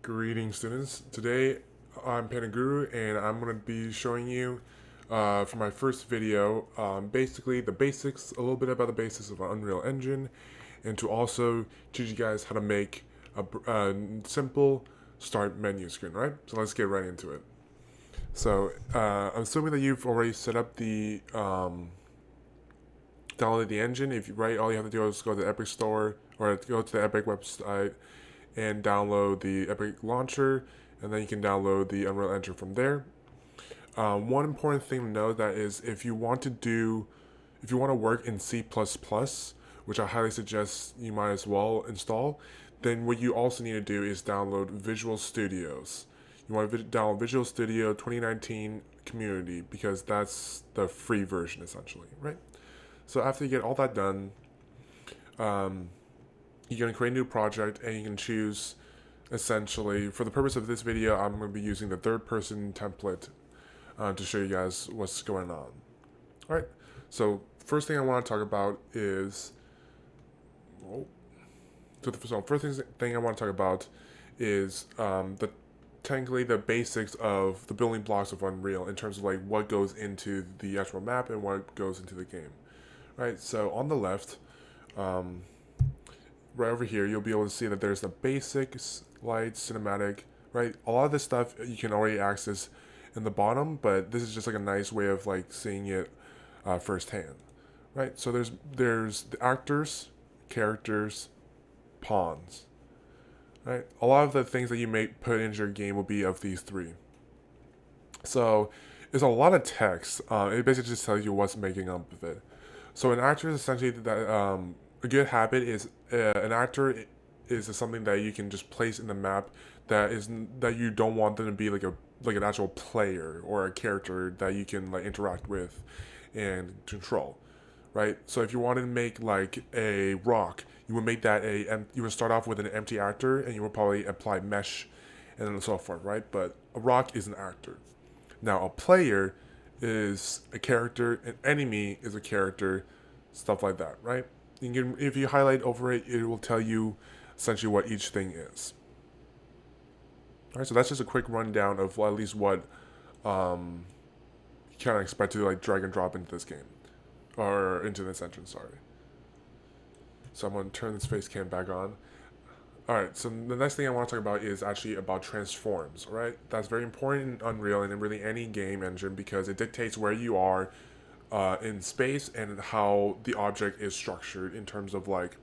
Greetings, students. Today I'm Panda Guru, and I'm going to be showing you for my first video basically the basics, a little bit about the basics of an Unreal Engine, and to also teach you guys how to make a simple start menu screen, right? So let's get right into it. So I'm assuming that you've already set up the downloaded the engine. If you all you have to do is go to the Epic Store or go to the Epic website and download the Epic launcher, and then you can download the Unreal Engine from there. One important thing to know that is if you want to work in C++, which I highly suggest you might as well install, then what you also need to do is download Visual Studios. You want to download Visual Studio 2019 Community because that's the free version essentially, right? So after you get all that done, you're going to create a new project and you can choose essentially, for the purpose of this video, I'm going to be using the third person template to show you guys what's going on. Alright, so first thing I want to talk about is technically the basics of the building blocks of Unreal in terms of like what goes into the actual map and what goes into the game. Right, so on the left, right over here, you'll be able to see that there's the basics, lights, cinematic, right? A lot of this stuff you can already access in the bottom, but this is just like a nice way of like seeing it firsthand, right? So there's the actors, characters, pawns, right? A lot of the things that you may put into your game will be of these three. So it's a lot of text. It basically just tells you what's making up of it. So an actor is essentially that a good habit is an actor is something that you can just place in the map that you don't want them to be like an actual player or a character that you can like interact with and control, right? So if you wanted to make like a rock, you would make that you would start off with an empty actor and you would probably apply mesh and so forth, right? But a rock is an actor. Now a player is a character, an enemy is a character, stuff like that, right? You can, if you highlight over it, it will tell you essentially what each thing is. All right, so that's just a quick rundown of at least what you kind of expect to like drag and drop into this game, or into this engine, sorry. So I'm going to turn this face cam back on. Alright, so the next thing I want to talk about is actually about transforms, right? That's very important in Unreal and in really any game engine because it dictates where you are in space and how the object is structured in terms of like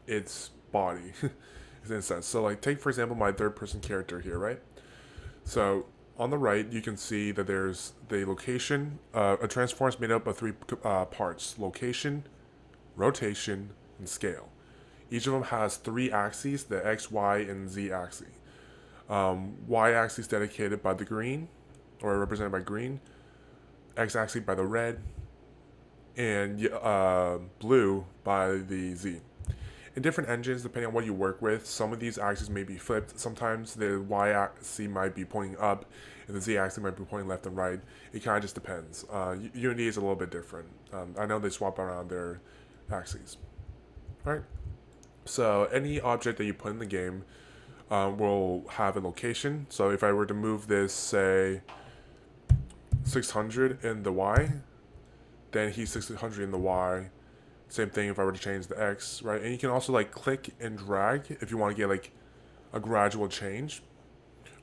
its body, in a sense. So like take for example my third person character here, right? So on the right you can see that there's the location. A transform is made up of three parts: location, rotation, and scale. Each of them has three axes, the X, Y, and Z axis. Y axis dedicated by the green, or represented by green. X axis by the red, and blue by the Z. In different engines, depending on what you work with, some of these axes may be flipped. Sometimes the Y axis might be pointing up, and the Z axis might be pointing left and right. It kind of just depends. Unity is a little bit different. I know they swap around their axes. All right. So any object that you put in the game will have a location. So if I were to move this, say, 600 in the Y, then he's 600 in the Y. Same thing if I were to change the X, right? And you can also like click and drag if you want to get like a gradual change.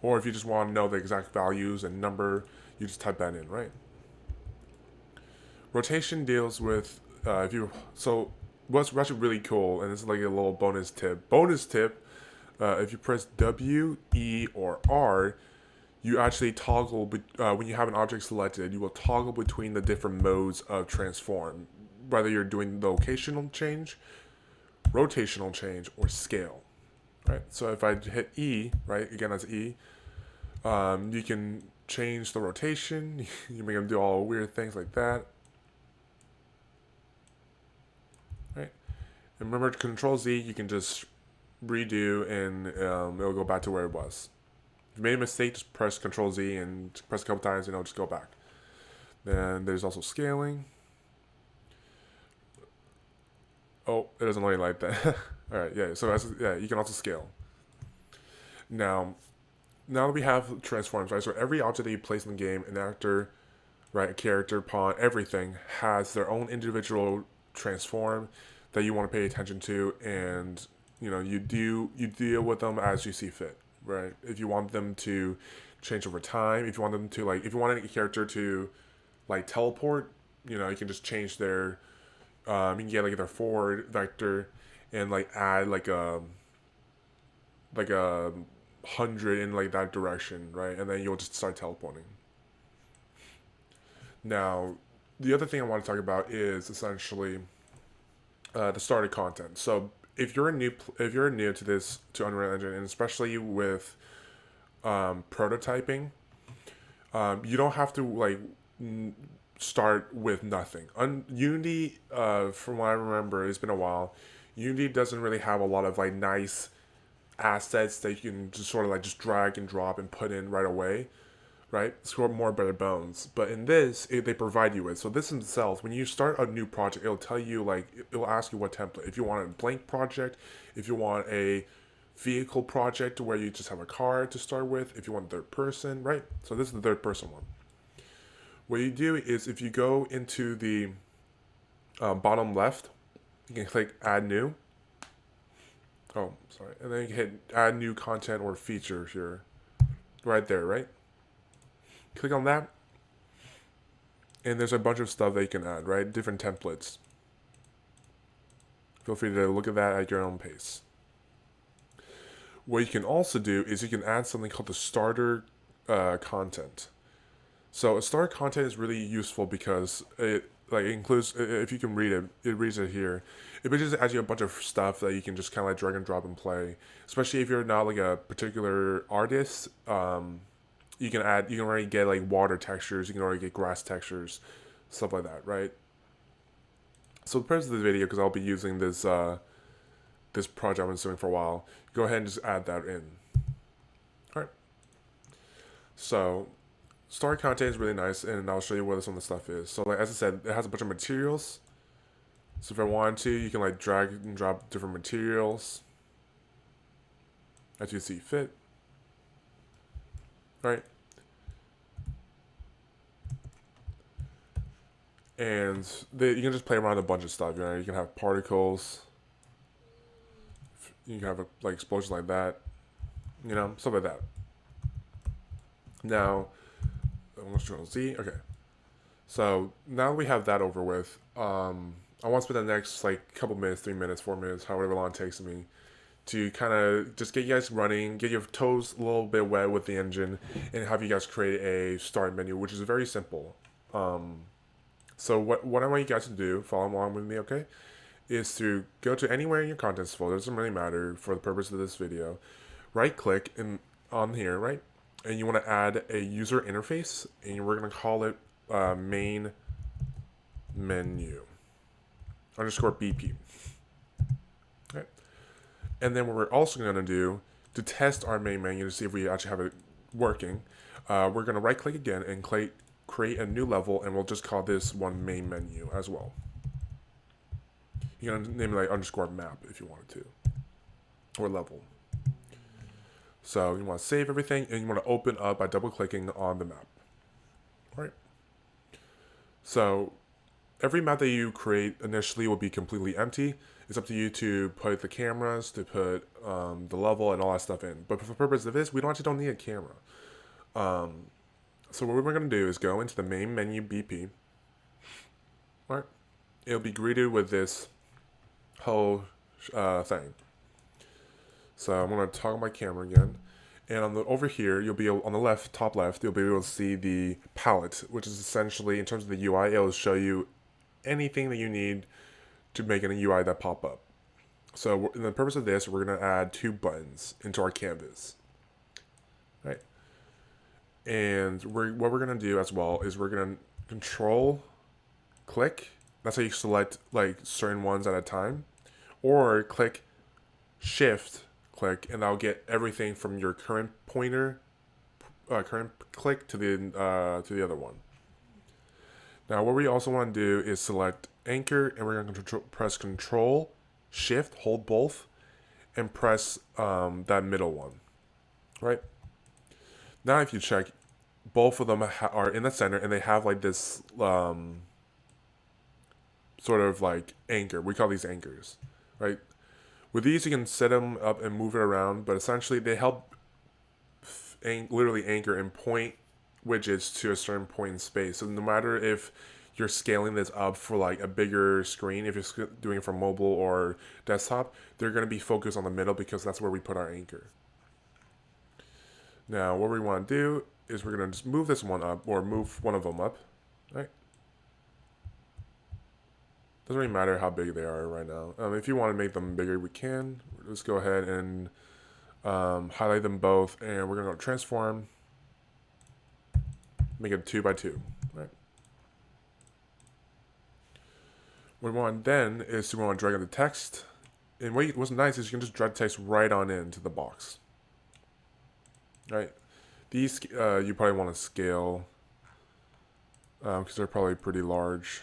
Or if you just want to know the exact values and number, you just type that in, right? Rotation deals with, what's actually really cool, and this is like a little bonus tip. If you press W, E, or R, you actually toggle, when you have an object selected, you will toggle between the different modes of transform, whether you're doing locational change, rotational change, or scale. Right. So if I hit E, right, again that's E, you can change the rotation. You can make them do all weird things like that. Right. And remember, Control Z, you can just redo and it'll go back to where it was. If you made a mistake, just press Control Z and press a couple times and it'll just go back. Then there's also scaling. Oh, it doesn't really like that. Alright, yeah, so you can also scale. Now that we have transforms, right? So every object that you place in the game, an actor, right, a character, pawn, everything has their own individual transform that you want to pay attention to, and you deal with them as you see fit, right? If you want them to change over time, if you want them to if you want a character to teleport, you can just change their you can get their forward vector and add like a 100 in that direction, right? And then you'll just start teleporting. Now, the other thing I want to talk about is essentially the starter content. So if you're new to Unreal Engine, and especially with prototyping, you don't have to start with nothing. Unity, from what I remember, it's been a while. Unity doesn't really have a lot of nice assets that you can just sort of just drag and drop and put in right away, right? It's more bare bones. But in this, they provide you with. So this itself, when you start a new project, it'll tell you it'll ask you what template. If you want a blank project, if you want a vehicle project where you just have a car to start with, if you want third person, right? So this is the third person one. What you do is if you go into the bottom left, you can click add new. Oh, sorry. And then you can hit add new content or feature here. Right there, right? Click on that. And there's a bunch of stuff that you can add, right? Different templates. Feel free to look at that at your own pace. What you can also do is you can add something called the starter content. So a starter content is really useful because it includes, if you can read it, it reads it here. It just adds you a bunch of stuff that you can just kind of drag and drop and play. Especially if you're not a particular artist, you can already get water textures, you can already get grass textures, stuff like that, right? So the purpose of this video, because I'll be using this this project I've been doing for a while, go ahead and just add that in. All right. So starter content is really nice, and I'll show you what some of the stuff is. So as I said, it has a bunch of materials. So if I want to, you can drag and drop different materials as you see fit. Right? And you can just play around with a bunch of stuff. You can have particles. You can have explosions like that. Stuff like that. Now, I'm going to Control Z. Okay. So now we have that over with. I want to spend the next couple minutes, 3 minutes, 4 minutes, however long it takes me, to kind of just get you guys running, get your toes a little bit wet with the engine, and have you guys create a start menu, which is very simple. So what I want you guys to do, follow along with me, okay, is to go to anywhere in your contents folder. It doesn't really matter for the purpose of this video. Right click on here, right, and you want to add a user interface, and we're going to call it main menu _ BP. Okay. And then what we're also going to do to test our main menu to see if we actually have it working, we're going to right click again and create a new level, and we'll just call this one main menu as well. You're going to name it _map if you wanted to, or level. So you want to save everything, and you want to open up by double clicking on the map. All right. So every map that you create initially will be completely empty. It's up to you to put the cameras, to put the level and all that stuff in. But for the purpose of this, we don't need a camera. So what we're going to do is go into the main menu BP. All right. It'll be greeted with this whole thing. So I'm going to toggle my camera again. And over here, you'll be on the top left, you'll be able to see the palette, which is essentially, in terms of the UI, it'll show you anything that you need to make an UI that pop up. So in the purpose of this, we're going to add 2 buttons into our canvas. Right? And what we're going to do as well is we're going to control click. That's how you select certain ones at a time. Or click shift click, and that'll get everything from your current pointer, current click to the other one. Now, what we also want to do is select anchor, and we're going to press Control, Shift, hold both, and press that middle one. right? Now if you check, both of them are in the center, and they have like this sort of like anchor. We call these anchors, right? With these, you can set them up and move it around, but essentially they help literally anchor and point widgets to a certain point in space. So no matter if you're scaling this up for like a bigger screen, if you're doing it for mobile or desktop, they're going to be focused on the middle because that's where we put our anchor. Now, what we want to do is we're going to just move this one up, or move one of them up, right? Doesn't really matter how big they are right now. If you want to make them bigger, we can. Let's go ahead and highlight them both, and we're going to go transform, make it 2 by 2, right? What we want then is we want to drag in the text, and what's nice is you can just drag text right on into the box, right? These you probably want to scale because they're probably pretty large.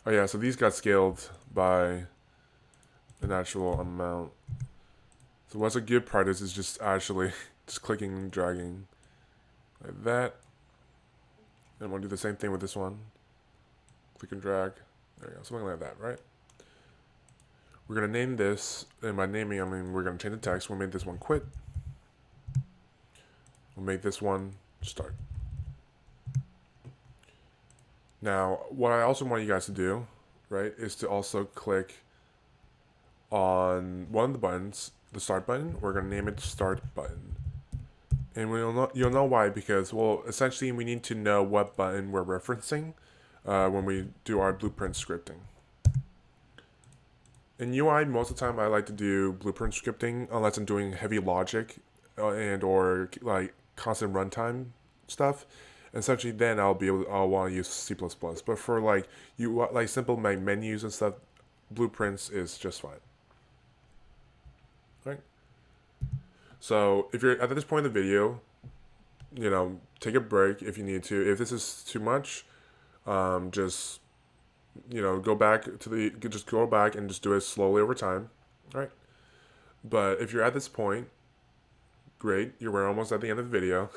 Oh yeah, so these got scaled by an actual amount. So what's a good part is just actually just clicking and dragging like that. And we'll do the same thing with this one. Click and drag. There you go, something like that, right? We're gonna name this, and by naming I mean we're gonna change the text. We'll make this one quit. We'll make this one start. Now, what I also want you guys to do, right, is to also click on one of the buttons, the start button. We're going to name it start button. And you'll know why, because, well, essentially we need to know what button we're referencing when we do our blueprint scripting. In UI, most of the time I like to do blueprint scripting unless I'm doing heavy logic and or like constant runtime stuff. Essentially, then I'll want to use C++. But for like simple menus and stuff, blueprints is just fine. Right. So if you're at this point in the video, take a break if you need to. If this is too much, just go back and just do it slowly over time. Right. But if you're at this point, great. We're almost at the end of the video.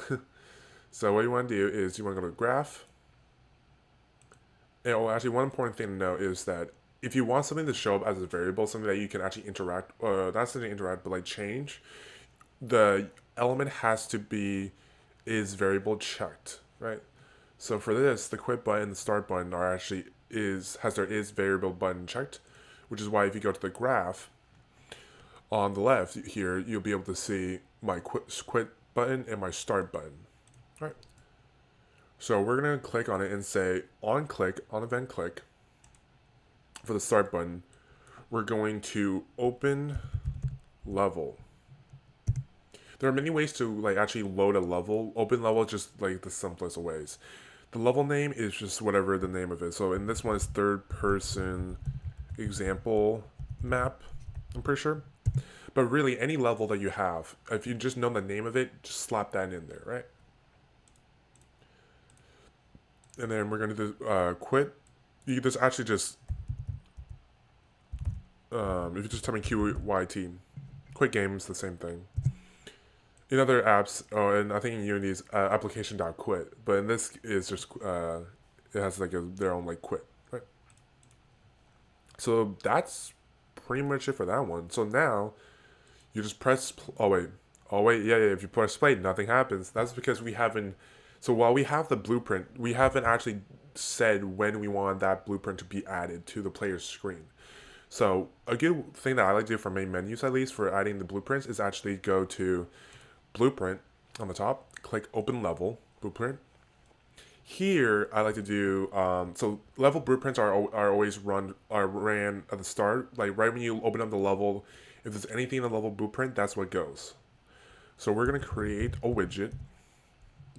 So what you want to do is you want to go to graph. And actually, one important thing to note is that if you want something to show up as a variable, something that you can actually interact, not something to interact, but like change, the element has to be is variable checked, right? So for this, the quit button and the start button are actually has their is variable button checked, which is why if you go to the graph on the left here, you'll be able to see my quit button and my start button. All right. So we're going to click on it and say on event click for the start button, we're going to open level. There are many ways to like actually load a level. Open level is just like the simplest of ways. The level name is just whatever the name of it. So in this one is third person example map, I'm pretty sure. But really any level that you have, if you just know the name of it, just slap that in there, right? And then we're going to do quit. You can just actually just, if you just type in QYT, quit game is the same thing. In other apps, and I think in Unity is application.quit, but in this is just, it has like their own like quit, right? So that's pretty much it for that one. So now you just press, yeah, if you press play, nothing happens. That's because we haven't. So while we have the blueprint, we haven't actually said when we want that blueprint to be added to the player's screen. So a good thing that I like to do for main menus, at least for adding the blueprints, is actually go to blueprint on the top, click open level blueprint. Here I like to do so level blueprints are always ran at the start, like right when you open up the level. If there's anything in the level blueprint, that's what goes. So we're gonna create a widget.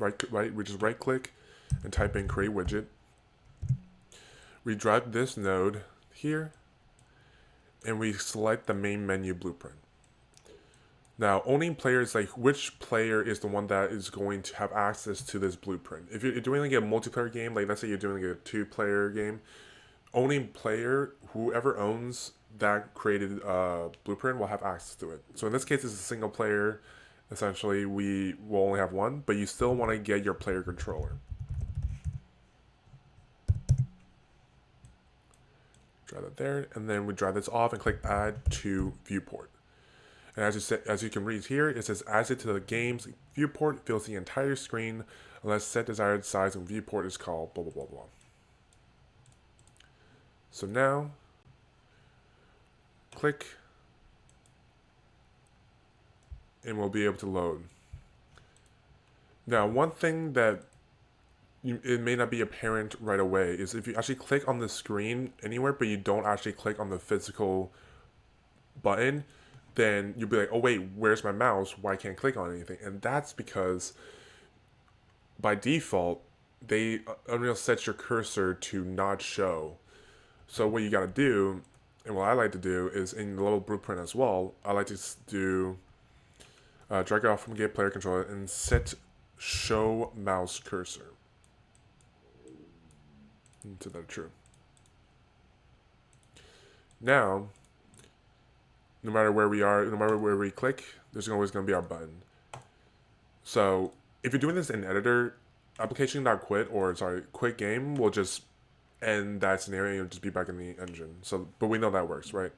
We just right click and type in create widget. We drag this node here and we select the main menu blueprint. Now, owning players, like which player is the one that is going to have access to this blueprint. If you're doing like a multiplayer game, like let's say you're doing like a 2-player game, owning player, whoever owns that created blueprint will have access to it. So in this case, it's a single player. Essentially, we will only have one, but you still want to get your player controller. Drag that there, and then we drag this off and click Add to Viewport. And as you can read here, it says add it to the game's viewport, fills the entire screen unless set desired size and viewport is called blah blah blah blah. So now, click, and we'll be able to load. Now, one thing that it may not be apparent right away is if you actually click on the screen anywhere, but you don't actually click on the physical button, then you'll be like, oh wait, where's my mouse? Why can't I click on anything? And that's because by default, Unreal sets your cursor to not show. So what you gotta do, and what I like to do is in the little blueprint as well, I like to do drag it off from get player controller and set show mouse cursor. So that's true. Now, no matter where we are, no matter where we click, there's always going to be our button. So if you're doing this in editor, application.quit or quit game will just end that scenario and you'll just be back in the engine. So, but we know that works, right?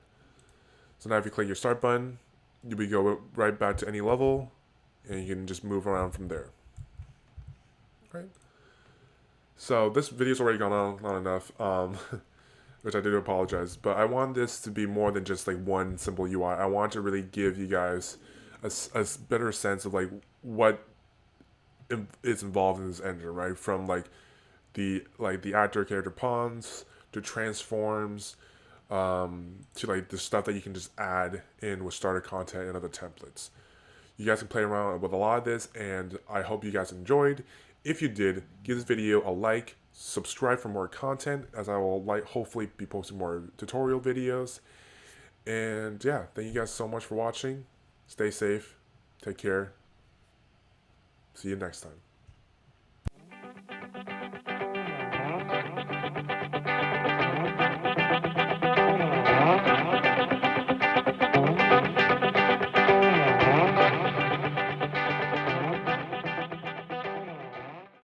So now if you click your start button, you'll be go right back to any level and you can just move around from there. Right? So this video's already gone on long enough, which I do apologize, but I want this to be more than just like one simple UI. I want to really give you guys a better sense of like what is involved in this engine, right? From like the actor character pawns to transforms, to like the stuff that you can just add in with starter content and other templates. You guys can play around with a lot of this, and I hope you guys enjoyed. If you did, give this video a like, subscribe for more content, as I will hopefully be posting more tutorial videos. And yeah, thank you guys so much for watching. Stay safe. Take care. See you next time.